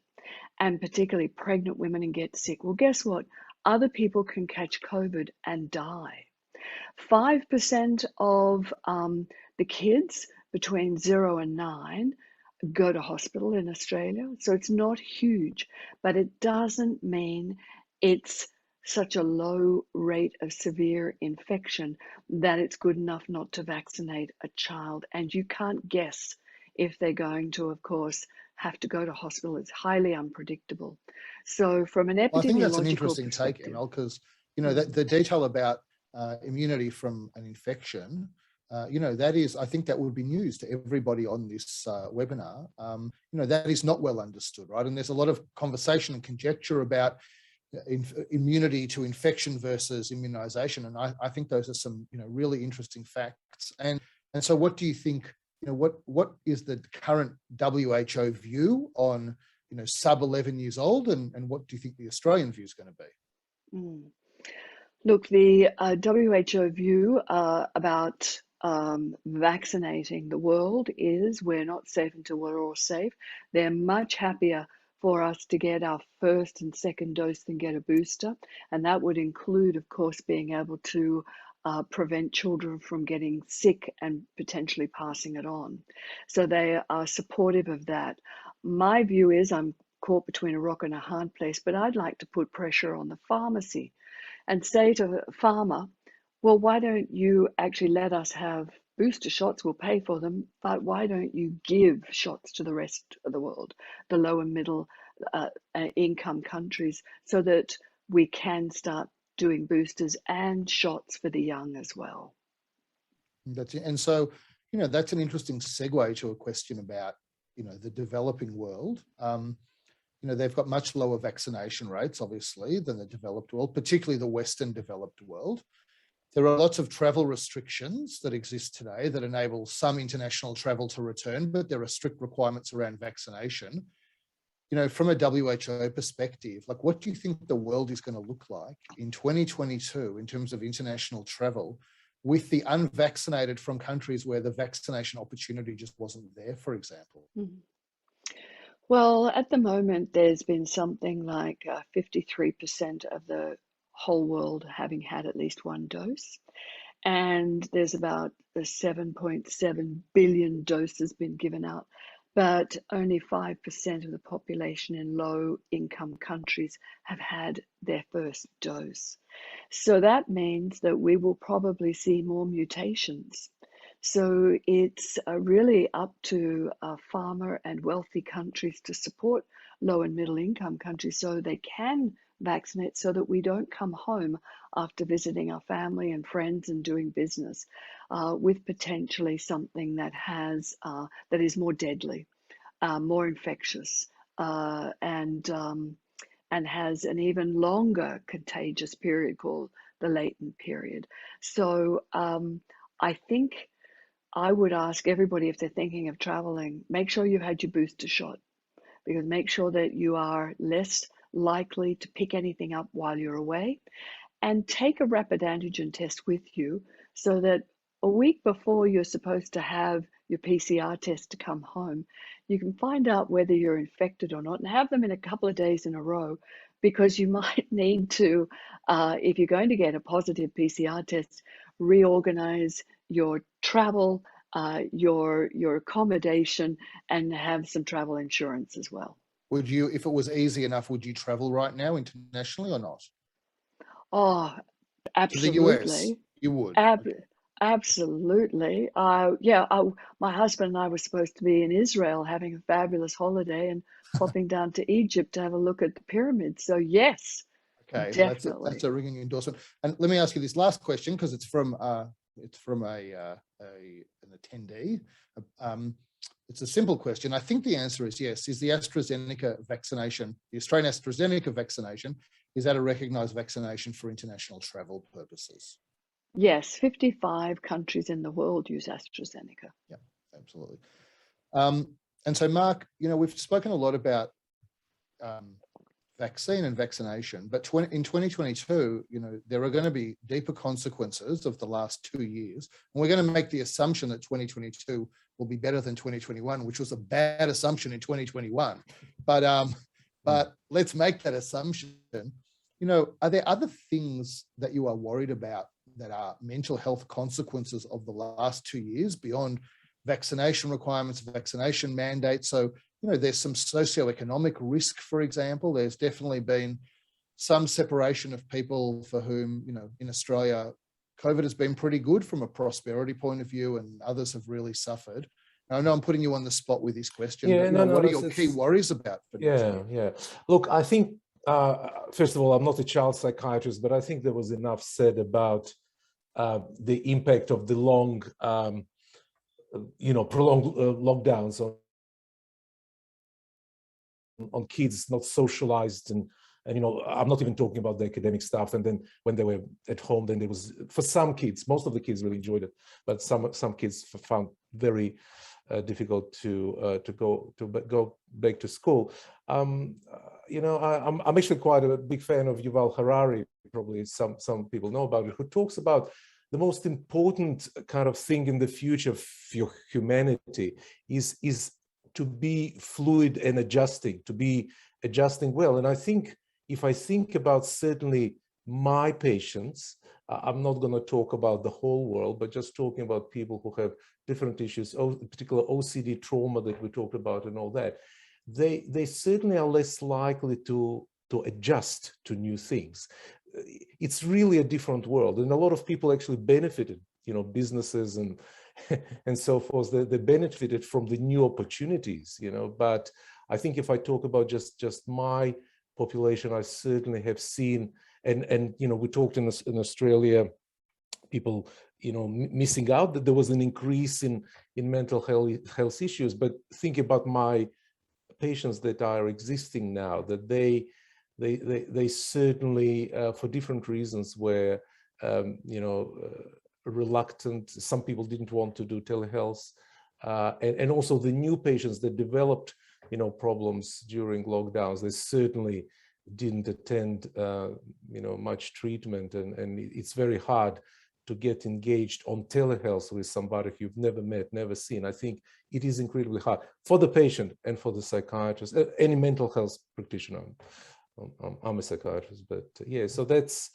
and particularly pregnant women, and get sick. Well, guess what? Other people can catch COVID and die. 5% of the kids between 0 and 9 go to hospital in Australia. So it's not huge, but it doesn't mean it's such a low rate of severe infection that it's good enough not to vaccinate a child. And you can't guess if they're going to, of course, have to go to hospital. It's highly unpredictable. So from an epidemiological I think that's an interesting take, Emil, because, you know, the detail about immunity from an infection, that is, I think that would be news to everybody on this webinar. That is not well understood, right? And there's a lot of conversation and conjecture about immunity to infection versus immunization. And I think those are some, really interesting facts. And so what do you think, what is the current WHO view on, sub 11 years old, and what do you think the Australian view is going to be? Look, the WHO view about vaccinating the world is we're not safe until we're all safe. They're much happier for us to get our first and second dose than get a booster. And that would include, of course, being able to prevent children from getting sick and potentially passing it on. So they are supportive of that. My view is I'm caught between a rock and a hard place, but I'd like to put pressure on the pharmacy and say to a farmer, well, why don't you actually let us have booster shots? We'll pay for them, but why don't you give shots to the rest of the world, the low and middle income countries, so that we can start doing boosters and shots for the young as well. That's it. And so, that's an interesting segue to a question about, the developing world. They've got much lower vaccination rates, obviously, than the developed world, particularly the Western developed world. There are lots of travel restrictions that exist today that enable some international travel to return, but there are strict requirements around vaccination. From a WHO perspective, like, what do you think the world is going to look like in 2022 in terms of international travel with the unvaccinated from countries where the vaccination opportunity just wasn't there, for example? Mm-hmm. Well, at the moment, there's been something like 53% of the whole world having had at least one dose. And there's about 7.7 billion doses been given out, but only 5% of the population in low-income countries have had their first dose. So that means that we will probably see more mutations. So it's really up to farmer and wealthy countries to support low and middle income countries so they can vaccinate, so that we don't come home after visiting our family and friends and doing business with potentially something that has that is more deadly, more infectious, and has an even longer contagious period called the latent period. So I think I would ask everybody, if they're thinking of traveling, make sure you've had your booster shot, because make sure that you are less likely to pick anything up while you're away, and take a rapid antigen test with you so that a week before you're supposed to have your PCR test to come home, you can find out whether you're infected or not, and have them in a couple of days in a row, because you might need to, if you're going to get a positive PCR test, reorganize your travel, your accommodation, and have some travel insurance as well. Would you, if it was easy enough, would you travel right now internationally or not? Oh, absolutely. To the US, you would? Absolutely. Yeah, my husband and I were supposed to be in Israel having a fabulous holiday and popping down to Egypt to have a look at the pyramids. So yes, okay, definitely. that's a ringing endorsement. And let me ask you this last question, because it's from an attendee. It's a simple question. I think the answer is yes. Is the AstraZeneca vaccination, the Australian AstraZeneca vaccination, is that a recognised vaccination for international travel purposes? Yes, 55 countries in the world use AstraZeneca. Yeah, absolutely. And so, Mark, we've spoken a lot about vaccine and vaccination, but in 2022, there are going to be deeper consequences of the last 2 years. And we're going to make the assumption that 2022 will be better than 2021, which was a bad assumption in 2021. But let's make that assumption. Are there other things that you are worried about that are mental health consequences of the last 2 years beyond vaccination requirements, vaccination mandates? So, there's some socioeconomic risk, for example. There's definitely been some separation of people for whom, in Australia, COVID has been pretty good from a prosperity point of view, and others have really suffered. I know I'm putting you on the spot with this question, but what are your key worries about? Yeah. Look, I think, first of all, I'm not a child psychiatrist, but I think there was enough said about the impact of the long, prolonged lockdowns on kids not socialized, and I'm not even talking about the academic stuff. And then when they were at home, then there was, for some kids, most of the kids really enjoyed it, but some kids found very difficult to go back to school. I'm actually quite a big fan of Yuval Harari. Probably some people know about it, who talks about the most important kind of thing in the future for humanity is to be fluid and adjusting, to be adjusting well. And I think if I think about certainly my patients, I'm not going to talk about the whole world, but just talking about people who have different issues, particular OCD trauma that we talked about and all that, they certainly are less likely to adjust to new things. It's really a different world, and a lot of people actually benefited, businesses and so forth. They benefited from the new opportunities, but I think if I talk about just my population, I certainly have seen, and we talked in Australia, people missing out, that there was an increase in mental health issues. But think about my patients that are existing now, that they certainly for different reasons were reluctant. Some people didn't want to do telehealth, and also the new patients that developed problems during lockdowns, they certainly didn't attend much treatment, and it's very hard to get engaged on telehealth with somebody you've never met, never seen. I think it is incredibly hard for the patient and for the psychiatrist, any mental health practitioner. I'm a psychiatrist, but yeah, so that's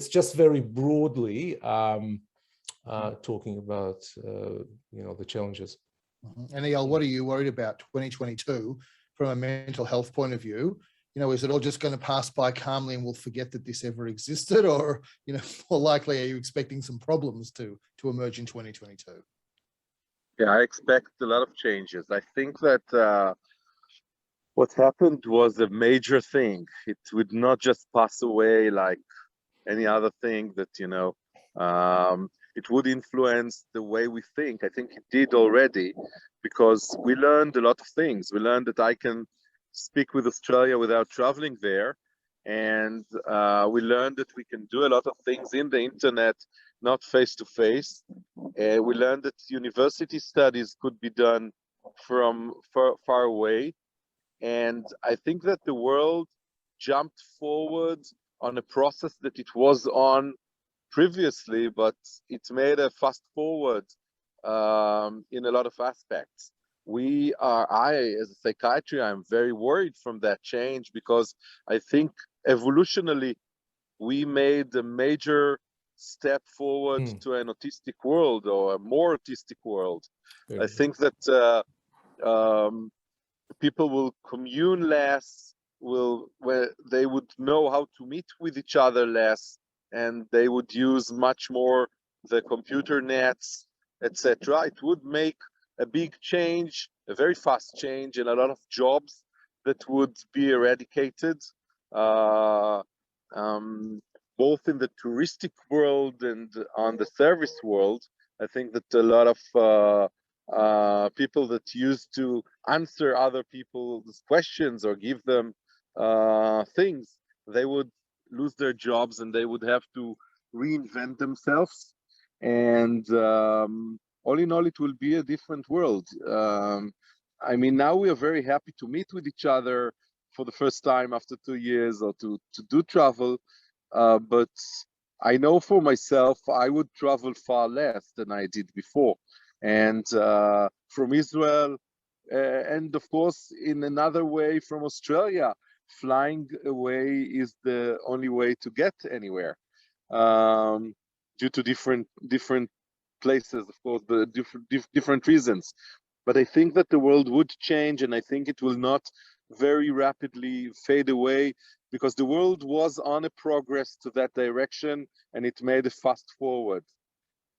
just very broadly talking about the challenges. And Eyal, what are you worried about 2022 from a mental health point of view? Is it all just going to pass by calmly and we'll forget that this ever existed, or more likely are you expecting some problems to emerge in 2022? Yeah, I expect a lot of changes. I think that what happened was a major thing. It would not just pass away like any other thing that, it would influence the way we think. I think it did already, because we learned a lot of things. We learned that I can speak with Australia without traveling there. And we learned that we can do a lot of things in the internet, not face to face. We learned that university studies could be done from far away. And I think that the world jumped forward on a process that it was on previously, but it made a fast forward in a lot of aspects. As a psychiatrist, I'm very worried from that change, because I think evolutionally we made a major step forward to an autistic world, or a more autistic world. I think that people will commune less, where they would know how to meet with each other less, and they would use much more the computer nets, etc. It would make a big change, a very fast change, in a lot of jobs that would be eradicated, both in the touristic world and on the service world. I think that a lot of people that used to answer other people's questions or give them things, they would lose their jobs and they would have to reinvent themselves. And all in all, it will be a different world. I mean, now we are very happy to meet with each other for the first time after 2 years, or to do travel. But I know for myself, I would travel far less than I did before. And from Israel, and of course, in another way from Australia, flying away is the only way to get anywhere, due to different places, of course, the different reasons. But I think that the world would change, and I think it will not very rapidly fade away, because the world was on a progress to that direction, and it made a fast forward.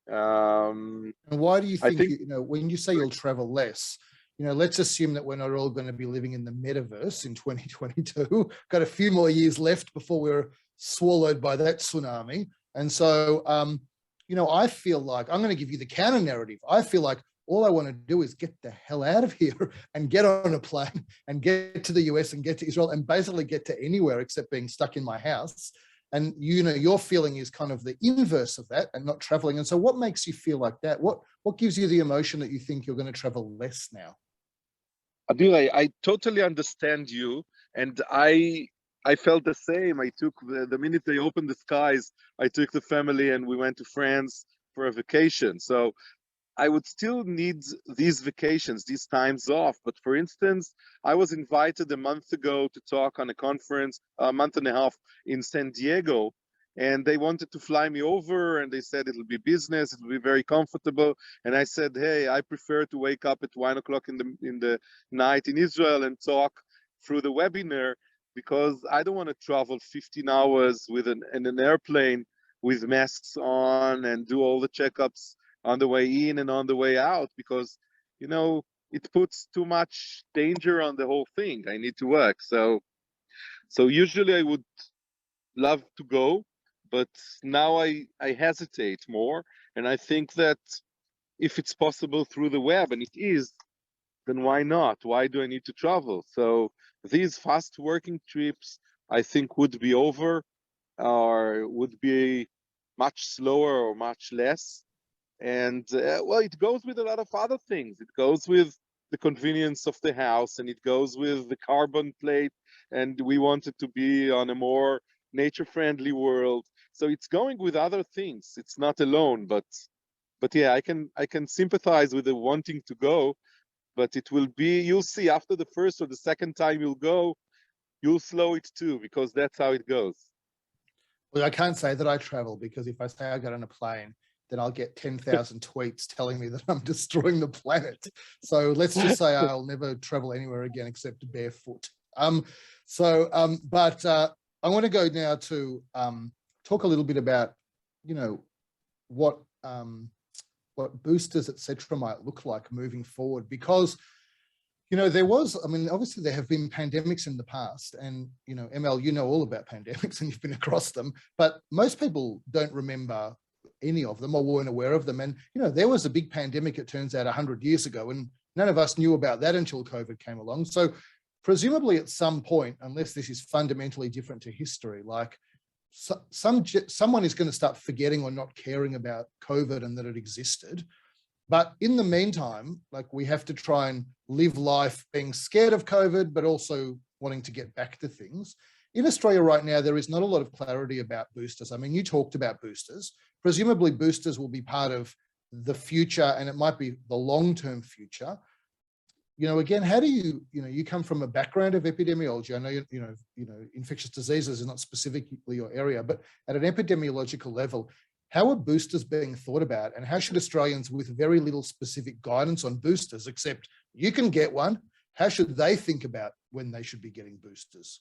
And why do you think, when you say you'll travel less, let's assume that we're not all going to be living in the metaverse in 2022. Got a few more years left before we're swallowed by that tsunami. And so, I feel like I'm going to give you the counter narrative. I feel like all I want to do is get the hell out of here and get on a plane and get to the US and get to Israel and basically get to anywhere except being stuck in my house. And your feeling is kind of the inverse of that and not traveling. And so what makes you feel like that? What gives you the emotion that you think you're going to travel less now? Adir, I totally understand you, and I felt the same. I took the minute they opened the skies, I took the family and we went to France for a vacation. So I would still need these vacations, these times off. But for instance, I was invited a month ago to talk on a conference, a month and a half in San Diego, and they wanted to fly me over and they said it'll be business, it'll be very comfortable. And I said, hey, I prefer to wake up at 1 o'clock in the night in Israel and talk through the webinar, because I don't want to travel 15 hours in an airplane with masks on and do all the checkups on the way in and on the way out, because it puts too much danger on the whole thing. I need to work. So usually I would love to go, but now I hesitate more. And I think that if it's possible through the web, and it is, then why not? Why do I need to travel? So these fast working trips, I think, would be over, or would be much slower or much less. And well, it goes with a lot of other things. It goes with the convenience of the house, and it goes with the carbon plate, and we want it to be on a more nature-friendly world. So it's going with other things. It's not alone, but yeah, I can sympathize with the wanting to go, but it will be, you'll see after the first or the second time you'll go, you'll slow it too, because that's how it goes. Well, I can't say that I travel, because if I say I got on a plane, then I'll get 10,000 tweets telling me that I'm destroying the planet. So let's just say I'll never travel anywhere again except barefoot. But I want to go now to talk a little bit about, what boosters, etc., might look like moving forward, because obviously there have been pandemics in the past, and ML, you know all about pandemics and you've been across them, but most people don't remember any of them or weren't aware of them. And there was a big pandemic, it turns out, 100 years ago, and none of us knew about that until COVID came along. So presumably at some point, unless this is fundamentally different to history, like someone is going to start forgetting or not caring about COVID and that it existed. But in the meantime, like, we have to try and live life being scared of COVID, but also wanting to get back to things. In Australia right now, there is not a lot of clarity about boosters. I mean, you talked about boosters. Presumably boosters will be part of the future, and it might be the long-term future. Again, how do you come from a background of epidemiology. I know, infectious diseases is not specifically your area, but at an epidemiological level, how are boosters being thought about, and how should Australians with very little specific guidance on boosters, except you can get one, how should they think about when they should be getting boosters?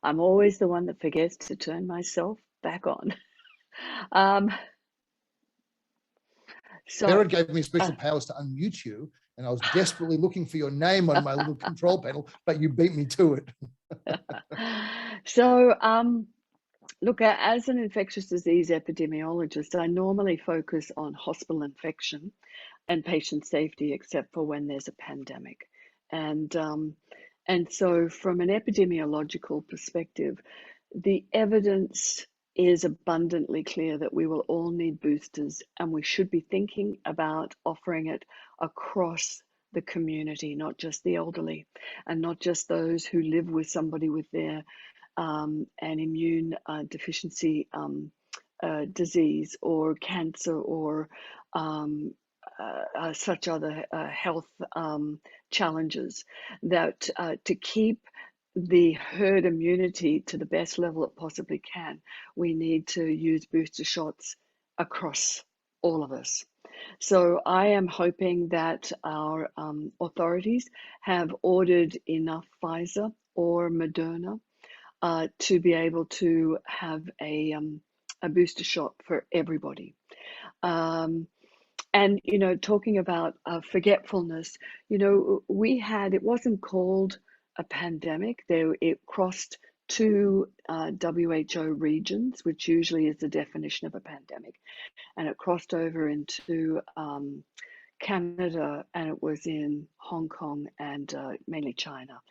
I'm always the one that forgets to turn myself back on. Sarah gave me special powers to unmute you, and I was desperately looking for your name on my little control panel, but you beat me to it. So, look, as an infectious disease epidemiologist, I normally focus on hospital infection and patient safety, except for when there's a pandemic. And so from an epidemiological perspective, the evidence is abundantly clear that we will all need boosters, and we should be thinking about offering it across the community, not just the elderly, and not just those who live with somebody with their an immune deficiency disease or cancer or such other health challenges, that to keep the herd immunity to the best level it possibly can, we need to use booster shots across all of us. So I am hoping that our authorities have ordered enough Pfizer or Moderna to be able to have a booster shot for everybody. And, you know, talking about forgetfulness, you know, it wasn't called a pandemic. It crossed two WHO regions, which usually is the definition of a pandemic. And it crossed over into Canada, and it was in Hong Kong and mainly China.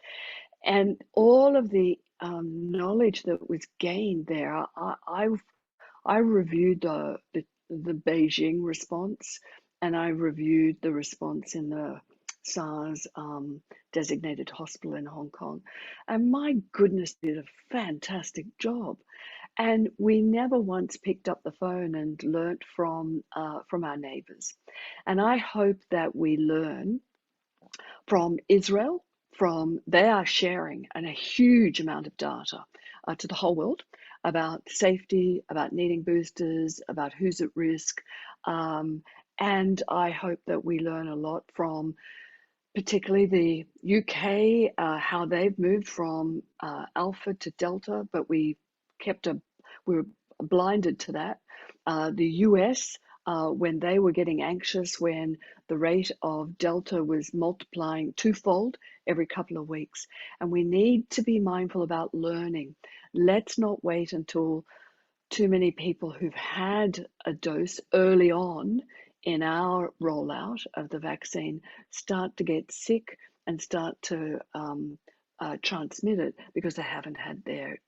And all of the knowledge that was gained there, I reviewed the Beijing response, and I reviewed the response in the SARS designated hospital in Hong Kong. And my goodness, did a fantastic job. And we never once picked up the phone and learnt from our neighbours. And I hope that we learn from Israel. They are sharing a huge amount of data to the whole world about safety, about needing boosters, about who's at risk. And I hope that we learn a lot from particularly the UK, how they've moved from Alpha to Delta, but we were blinded to that. The US, when they were getting anxious, when the rate of Delta was multiplying twofold every couple of weeks. And we need to be mindful about learning. Let's not wait until too many people who've had a dose early on in our rollout of the vaccine start to get sick and start to transmit it because they haven't had their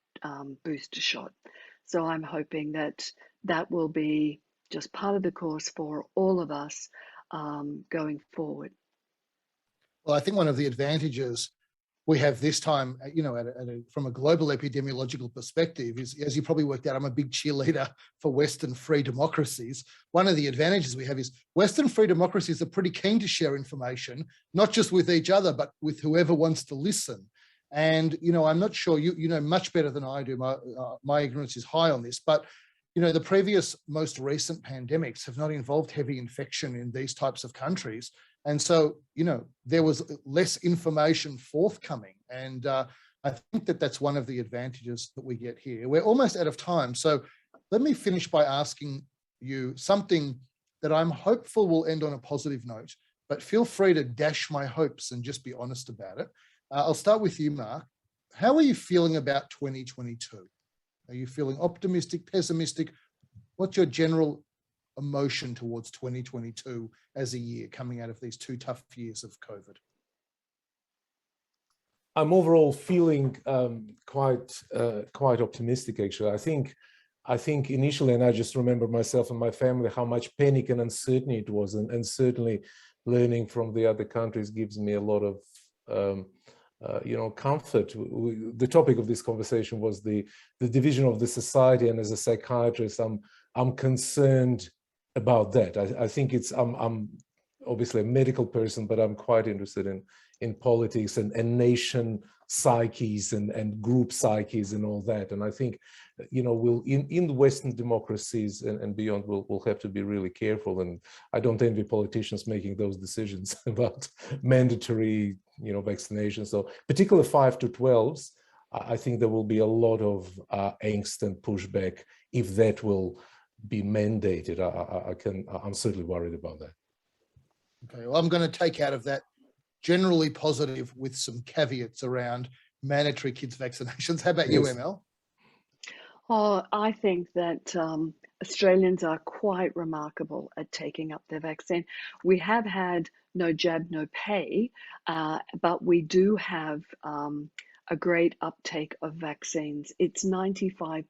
booster shot. So I'm hoping that will be just part of the course for all of us going forward. Well, I think one of the advantages we have this time, you know, from a global epidemiological perspective is, as you probably worked out, I'm a big cheerleader for Western free democracies. One of the advantages we have is Western free democracies are pretty keen to share information, not just with each other, but with whoever wants to listen. And, you know, I'm not sure, you know much better than I do, my ignorance is high on this, but, you know, the previous most recent pandemics have not involved heavy infection in these types of countries. And so, you know, there was less information forthcoming. And I think that's one of the advantages that we get here. We're almost out of time. So let me finish by asking you something that I'm hopeful will end on a positive note, but feel free to dash my hopes and just be honest about it. I'll start with you, Mark. How are you feeling about 2022? Are you feeling optimistic, pessimistic? What's your general emotion towards 2022 as a year coming out of these 2 tough years of COVID? I'm overall feeling quite optimistic, actually. I think initially, and I just remember myself and my family, how much panic and uncertainty it was, and certainly learning from the other countries gives me a lot of you know, comfort. The topic of this conversation was the division of the society, and as a psychiatrist, I'm concerned about that. I think I'm obviously a medical person, but I'm quite interested in politics and nation psyches and group psyches and all that. And I think, you know, we'll in the Western democracies and beyond, we'll have to be really careful. And I don't envy politicians making those decisions about mandatory, you know, vaccination. So particularly 5 to 12s, I think there will be a lot of angst and pushback if that will be mandated. I'm certainly worried about that. Okay, well, I'm going to take out of that generally positive with some caveats around mandatory kids vaccinations. How about you, ML? Oh, I think that Australians are quite remarkable at taking up their vaccine. We have had no jab, no pay, but we do have a great uptake of vaccines. It's 95%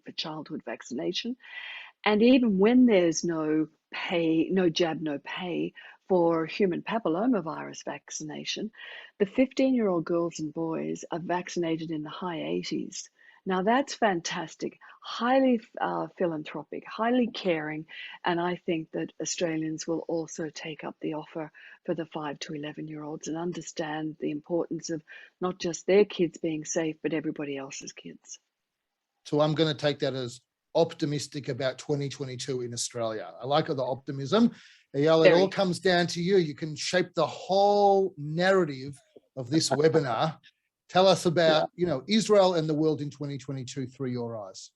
for childhood vaccination. And even when there's no pay, no jab, no pay for human papillomavirus vaccination, the 15-year-old girls and boys are vaccinated in the high 80s. Now that's fantastic, highly philanthropic, highly caring, and I think that Australians will also take up the offer for the 5 to 11-year-olds and understand the importance of not just their kids being safe, but everybody else's kids. So I'm going to take that as optimistic about 2022 in Australia. I like the optimism. Eyal, it all comes down to you. You can shape the whole narrative of this webinar. Tell us about, you know, Israel and the world in 2022 through your eyes.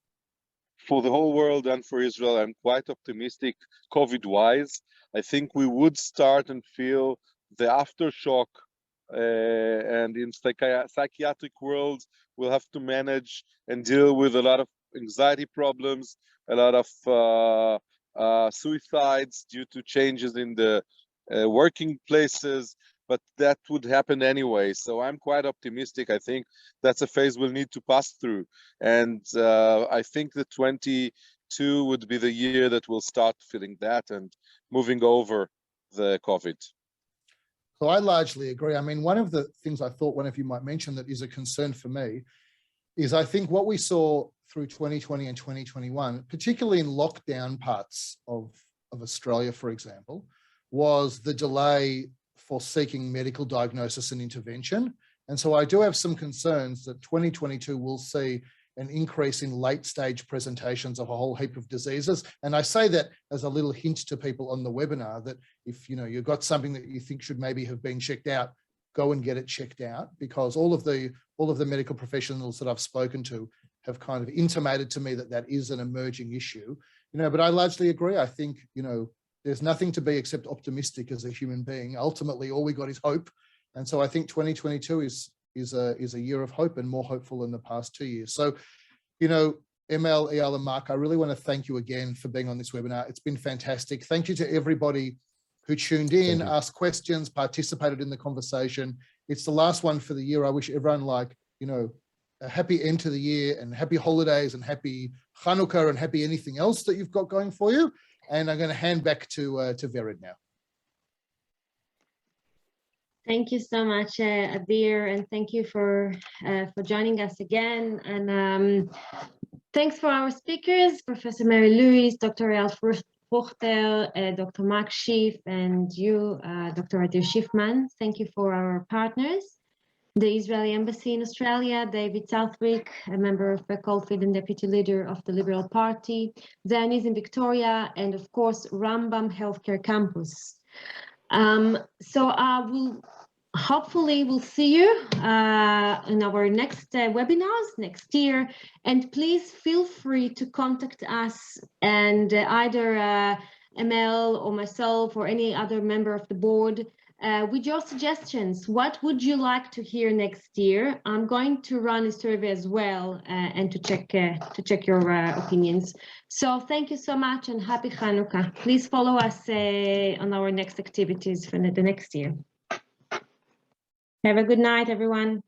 for the whole world and for Israel, I'm quite optimistic COVID-wise. I think we would start and feel the aftershock, and in psychiatric world, we'll have to manage and deal with a lot of anxiety problems, a lot of suicides due to changes in the working places, but that would happen anyway. So I'm quite optimistic. I think that's a phase we'll need to pass through. And I think that 22 would be the year that we'll start feeling that and moving over the COVID. So I largely agree. I mean, one of the things I thought one of you might mention that is a concern for me is I think what we saw through 2020 and 2021, particularly in lockdown parts of Australia, for example, was the delay for seeking medical diagnosis and intervention. And so I do have some concerns that 2022 will see an increase in late stage presentations of a whole heap of diseases. And I say that as a little hint to people on the webinar that if you've got something that you think should maybe have been checked out, go and get it checked out, because all of the medical professionals that I've spoken to have kind of intimated to me that that is an emerging issue. But I largely agree. I think, there's nothing to be except optimistic as a human being. Ultimately, all we got is hope. And so I think 2022 is a year of hope, and more hopeful than the past 2 years. So, Eyal, Eyal, and Mark, I really want to thank you again for being on this webinar. It's been fantastic. Thank you to everybody who tuned in, asked questions, participated in the conversation. It's the last one for the year. I wish everyone a happy end to the year and happy holidays and happy Hanukkah and happy anything else that you've got going for you. And I'm going to hand back to Vered now. Thank you so much, Adir, and thank you for joining us again. And thanks for our speakers, Professor Mary-Louise, Dr. Eyal Fruchter, Dr. Mark Schiff, and you, Dr. Adir Shiffman. Thank you for our partners, the Israeli Embassy in Australia, David Southwick, a member of Caulfield and Deputy Leader of the Liberal Party, Zionism Victoria, and of course, Rambam Healthcare Campus. So hopefully we'll see you in our next webinars next year, and please feel free to contact us and either Eyal or myself or any other member of the board with your suggestions. What would you like to hear next year? I'm going to run a survey as well and to check your opinions. So thank you so much and happy Hanukkah. Please follow us on our next activities for the next year. Have a good night, everyone.